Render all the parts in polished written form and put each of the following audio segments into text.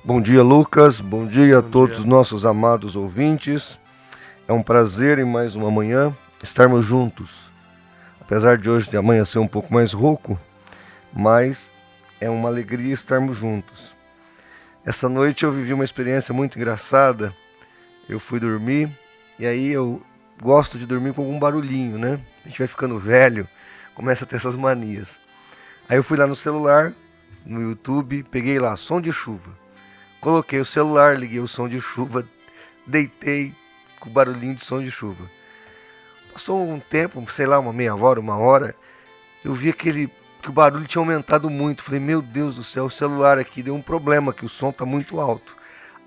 Bom dia, Lucas. Bom dia a Bom todos dia. os nossos amados ouvintes. É um prazer em mais uma manhã estarmos juntos. Apesar de hoje de amanhã ser um pouco mais rouco, mas é uma alegria estarmos juntos. Essa noite eu vivi uma experiência muito engraçada. Eu fui dormir e aí eu gosto de dormir com algum barulhinho, né? A gente vai ficando velho, começa a ter essas manias. Aí eu fui lá no celular, no YouTube, peguei lá som de chuva. Coloquei o celular, liguei o som de chuva, deitei com o barulhinho de som de chuva. Passou um tempo, sei lá, uma meia hora, uma hora, eu vi que o barulho tinha aumentado muito. Falei, meu Deus do céu, o celular aqui deu um problema, que o som tá muito alto.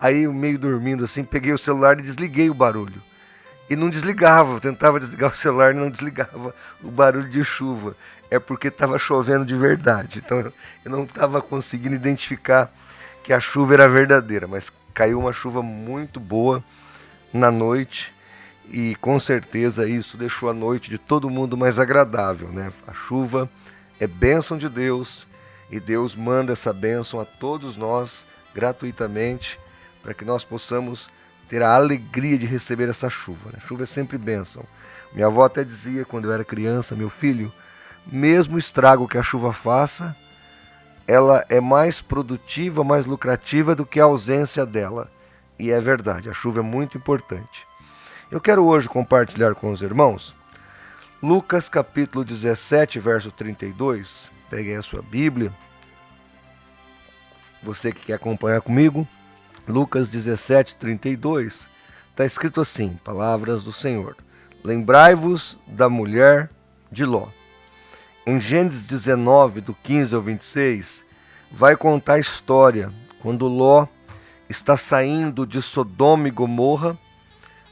Aí eu meio dormindo assim, peguei o celular e desliguei o barulho. E não desligava, eu tentava desligar o celular e não desligava o barulho de chuva. É porque estava chovendo de verdade. Então eu não estava conseguindo identificar que a chuva era verdadeira, mas caiu uma chuva muito boa na noite e com certeza isso deixou a noite de todo mundo mais agradável, né? A chuva é bênção de Deus e Deus manda essa bênção a todos nós gratuitamente para que nós possamos ter a alegria de receber essa chuva. Né? Chuva é sempre bênção. Minha avó até dizia quando eu era criança, meu filho, mesmo o estrago que a chuva faça, ela é mais produtiva, mais lucrativa do que a ausência dela. E é verdade, a chuva é muito importante. Eu quero hoje compartilhar com os irmãos Lucas capítulo 17, verso 32. Peguem a sua Bíblia. Você que quer acompanhar comigo, Lucas 17, 32. Está escrito assim, palavras do Senhor. Lembrai-vos da mulher de Ló. Em Gênesis 19, do 15 ao 26, vai contar a história quando Ló está saindo de Sodoma e Gomorra.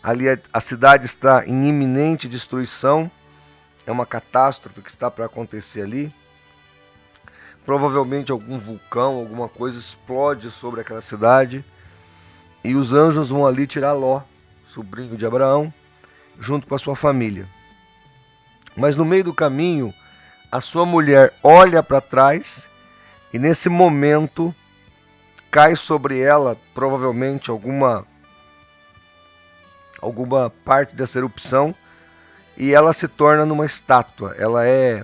Ali a cidade está em iminente destruição. É uma catástrofe que está para acontecer ali. Provavelmente algum vulcão, alguma coisa explode sobre aquela cidade. E os anjos vão ali tirar Ló, sobrinho de Abraão, junto com a sua família. Mas no meio do caminho, a sua mulher olha para trás e nesse momento cai sobre ela provavelmente alguma parte dessa erupção e ela se torna numa estátua. Ela é,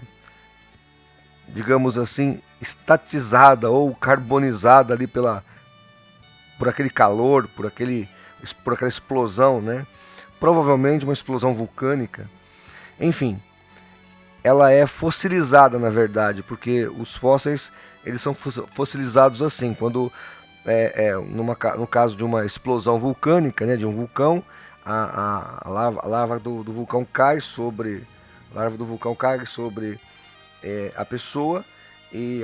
digamos assim, estatizada ou carbonizada ali por aquele calor, por aquela explosão, né? Provavelmente uma explosão vulcânica. Enfim, ela é fossilizada na verdade, porque os fósseis eles são fossilizados assim, quando no caso de uma explosão vulcânica, né, de um vulcão, a lava do vulcão cai sobre a pessoa e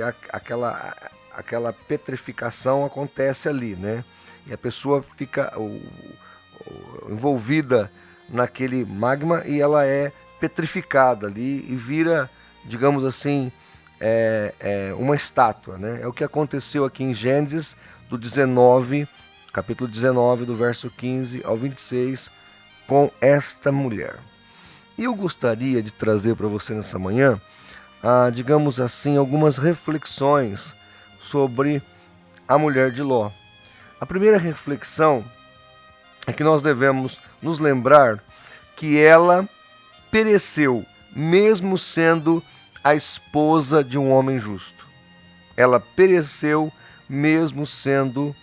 aquela petrificação acontece ali, né? E a pessoa fica envolvida naquele magma e ela é petrificada ali e vira, digamos assim, uma estátua, né? É o que aconteceu aqui em Gênesis do 19, capítulo 19, do verso 15 ao 26, com esta mulher. E eu gostaria de trazer para você nessa manhã, digamos assim, algumas reflexões sobre a mulher de Ló. A primeira reflexão é que nós devemos nos lembrar que ela pereceu, mesmo sendo a esposa de um homem justo. Ela pereceu, mesmo sendo,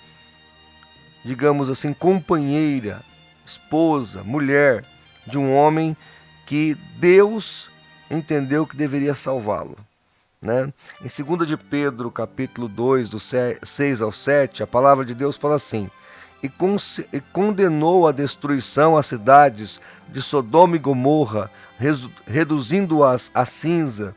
digamos assim, companheira, esposa, mulher de um homem que Deus entendeu que deveria salvá-lo. Né? Em 2 de Pedro, capítulo 2, do 6 ao 7, a palavra de Deus fala assim: e condenou a destruição as cidades de Sodoma e Gomorra, reduzindo-as a cinza,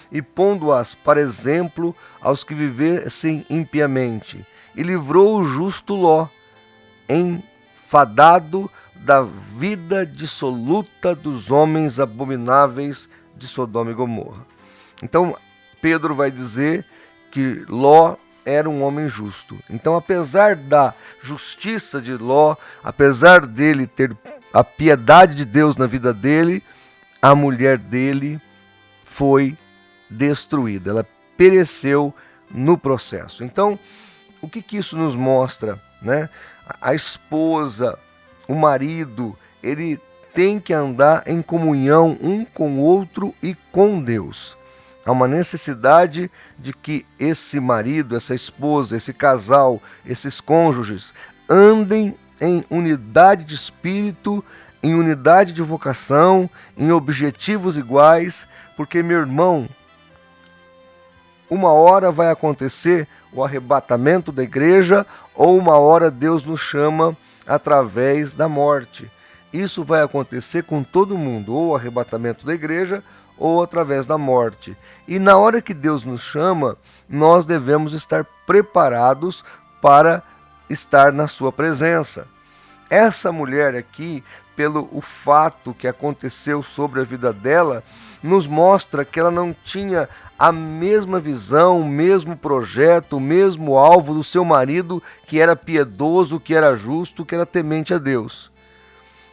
e pondo-as para exemplo aos que vivessem impiamente, e livrou o justo Ló, enfadado da vida dissoluta dos homens abomináveis de Sodoma e Gomorra. Então, Pedro vai dizer que Ló era um homem justo. Então, apesar da justiça de Ló, apesar dele ter a piedade de Deus na vida dele, a mulher dele foi destruída. Ela pereceu no processo. Então, O que isso nos mostra, né? A esposa, o marido, ele tem que andar em comunhão um com o outro e com Deus. Há uma necessidade de que esse marido, essa esposa, esse casal, esses cônjuges andem em unidade de espírito, em unidade de vocação, em objetivos iguais, porque, meu irmão, uma hora vai acontecer o arrebatamento da igreja, ou uma hora Deus nos chama através da morte. Isso vai acontecer com todo mundo, ou o arrebatamento da igreja, ou através da morte. E na hora que Deus nos chama, nós devemos estar preparados para estar na sua presença. Essa mulher aqui, pelo o fato que aconteceu sobre a vida dela, nos mostra que ela não tinha a mesma visão, o mesmo projeto, o mesmo alvo do seu marido, que era piedoso, que era justo, que era temente a Deus.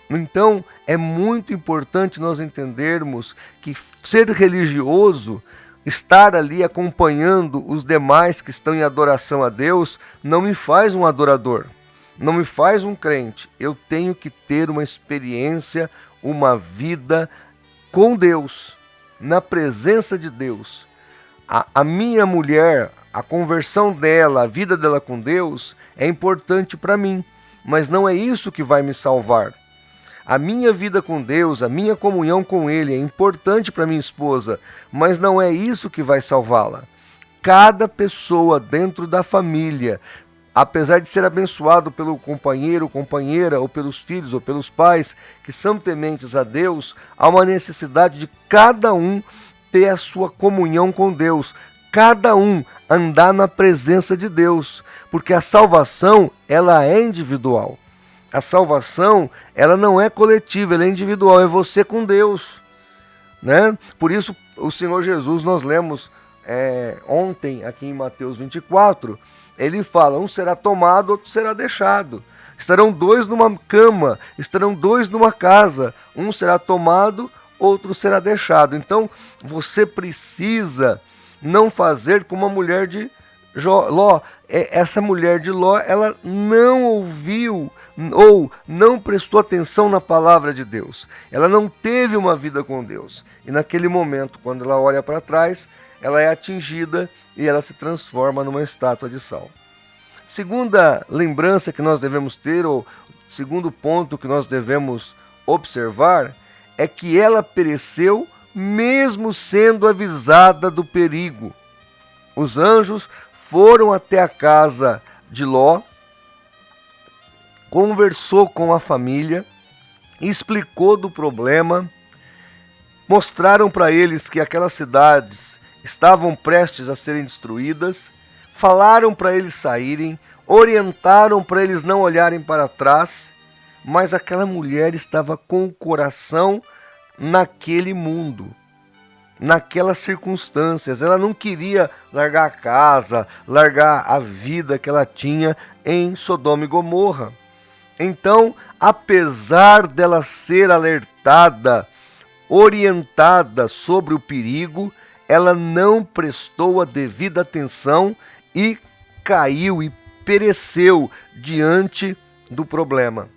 Então, é muito importante nós entendermos que ser religioso, estar ali acompanhando os demais que estão em adoração a Deus, não me faz um adorador, não me faz um crente. Eu tenho que ter uma experiência, uma vida com Deus, na presença de Deus. A minha mulher, a conversão dela, a vida dela com Deus é importante para mim, mas não é isso que vai me salvar. A minha vida com Deus, a minha comunhão com Ele é importante para minha esposa, mas não é isso que vai salvá-la. Cada pessoa dentro da família, apesar de ser abençoado pelo companheiro, companheira, ou pelos filhos, ou pelos pais que são tementes a Deus, há uma necessidade de cada um ter a sua comunhão com Deus, cada um andar na presença de Deus, porque a salvação, ela é individual. A salvação, ela não é coletiva, ela é individual, é você com Deus, né? Por isso, o Senhor Jesus, nós lemos ontem aqui em Mateus 24, ele fala, um será tomado, outro será deixado. Estarão dois numa cama, estarão dois numa casa, um será tomado, outro será deixado. Então, você precisa não fazer como a mulher de Ló. Essa mulher de Ló, ela não ouviu ou não prestou atenção na palavra de Deus. Ela não teve uma vida com Deus. E naquele momento, quando ela olha para trás, ela é atingida e ela se transforma numa estátua de sal. Segunda lembrança que nós devemos ter, ou segundo ponto que nós devemos observar, é que ela pereceu mesmo sendo avisada do perigo. Os anjos foram até a casa de Ló, conversou com a família, explicou do problema, mostraram para eles que aquelas cidades estavam prestes a serem destruídas, falaram para eles saírem, orientaram para eles não olharem para trás, mas aquela mulher estava com o coração naquele mundo, naquelas circunstâncias. Ela não queria largar a casa, largar a vida que ela tinha em Sodoma e Gomorra. Então, apesar dela ser alertada, orientada sobre o perigo, ela não prestou a devida atenção e caiu e pereceu diante do problema.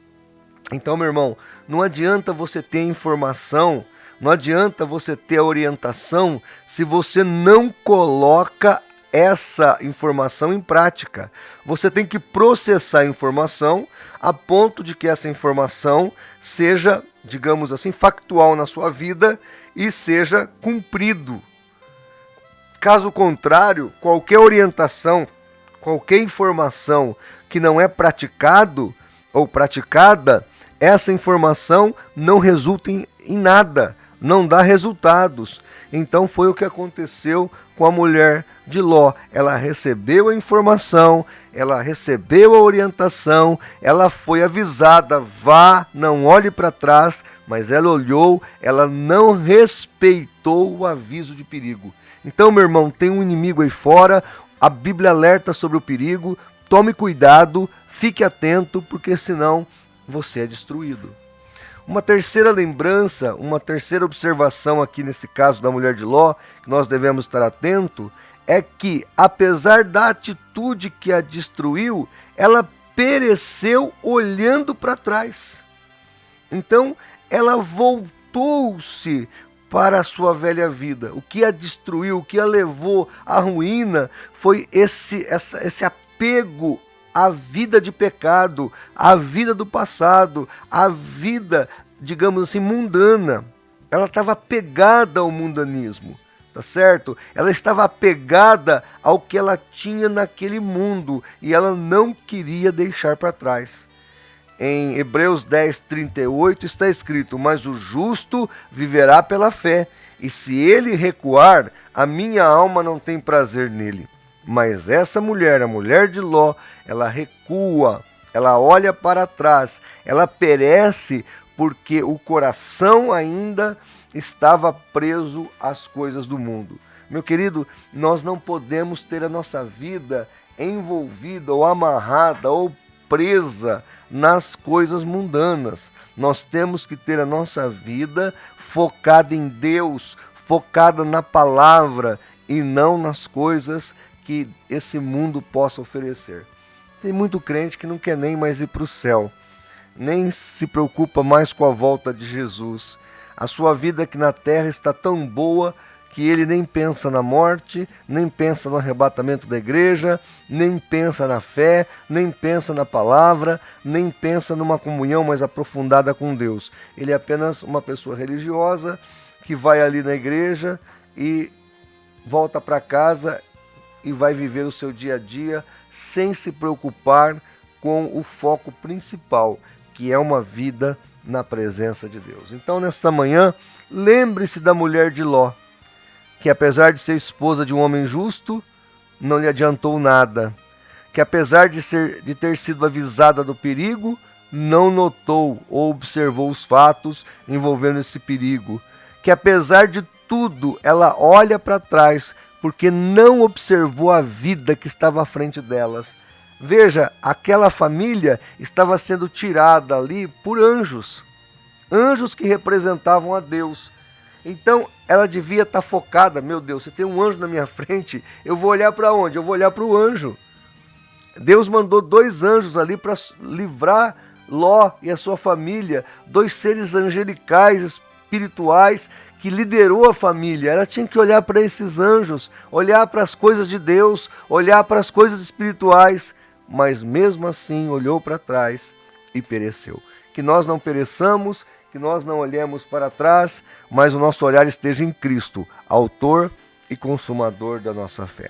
Então, meu irmão, não adianta você ter informação, não adianta você ter a orientação se você não coloca essa informação em prática. Você tem que processar a informação a ponto de que essa informação seja, digamos assim, factual na sua vida e seja cumprido. Caso contrário, qualquer orientação, qualquer informação que não é praticado ou praticada, essa informação não resulta em nada, não dá resultados. Então foi o que aconteceu com a mulher de Ló. Ela recebeu a informação, ela recebeu a orientação, ela foi avisada, vá, não olhe para trás, mas ela olhou, ela não respeitou o aviso de perigo. Então, meu irmão, tem um inimigo aí fora, a Bíblia alerta sobre o perigo, tome cuidado, fique atento, porque senão você é destruído. Uma terceira lembrança, uma terceira observação aqui nesse caso da mulher de Ló, que nós devemos estar atento, é que, apesar da atitude que a destruiu, ela pereceu olhando para trás. Então, ela voltou-se para a sua velha vida. O que a destruiu, o que a levou à ruína, foi esse apego à vida de pecado, à vida do passado, à vida, digamos assim, mundana. Ela estava apegada ao mundanismo, tá certo? Ela estava apegada ao que ela tinha naquele mundo e ela não queria deixar para trás. Em Hebreus 10:38 está escrito: mas o justo viverá pela fé, e se ele recuar, a minha alma não tem prazer nele. Mas essa mulher, a mulher de Ló, ela recua, ela olha para trás, ela perece porque o coração ainda estava preso às coisas do mundo. Meu querido, nós não podemos ter a nossa vida envolvida ou amarrada ou presa nas coisas mundanas. Nós temos que ter a nossa vida focada em Deus, focada na palavra e não nas coisas que esse mundo possa oferecer. Tem muito crente que não quer nem mais ir para o céu, nem se preocupa mais com a volta de Jesus. A sua vida aqui na terra está tão boa que ele nem pensa na morte, nem pensa no arrebatamento da igreja, nem pensa na fé, nem pensa na palavra, nem pensa numa comunhão mais aprofundada com Deus. Ele é apenas uma pessoa religiosa que vai ali na igreja e volta para casa e vai viver o seu dia a dia sem se preocupar com o foco principal, que é uma vida na presença de Deus. Então, nesta manhã, lembre-se da mulher de Ló, que apesar de ser esposa de um homem justo, não lhe adiantou nada, que apesar de ter sido avisada do perigo, não notou ou observou os fatos envolvendo esse perigo, que apesar de tudo, ela olha para trás, porque não observou a vida que estava à frente delas. Veja, aquela família estava sendo tirada ali por anjos, anjos que representavam a Deus. Então, ela devia estar focada. Meu Deus, se tem um anjo na minha frente, eu vou olhar para onde? Eu vou olhar para o anjo. Deus mandou 2 anjos ali para livrar Ló e a sua família, 2 seres angelicais, espirituais, que liderou a família. Ela tinha que olhar para esses anjos, olhar para as coisas de Deus, olhar para as coisas espirituais, mas mesmo assim olhou para trás e pereceu. Que nós não pereçamos, que nós não olhemos para trás, mas o nosso olhar esteja em Cristo, autor e consumador da nossa fé.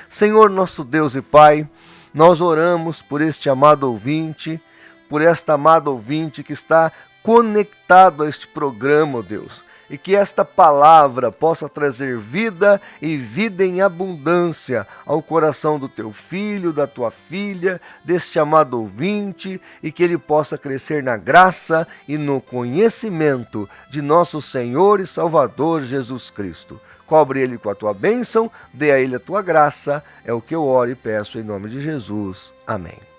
Senhor, nosso Deus e Pai, nós oramos por este amado ouvinte, por esta amada ouvinte que está conectado a este programa, ó Deus, e que esta palavra possa trazer vida e vida em abundância ao coração do teu filho, da tua filha, deste amado ouvinte, e que ele possa crescer na graça e no conhecimento de nosso Senhor e Salvador Jesus Cristo. Cobre ele com a tua bênção, dê a ele a tua graça, é o que eu oro e peço em nome de Jesus. Amém.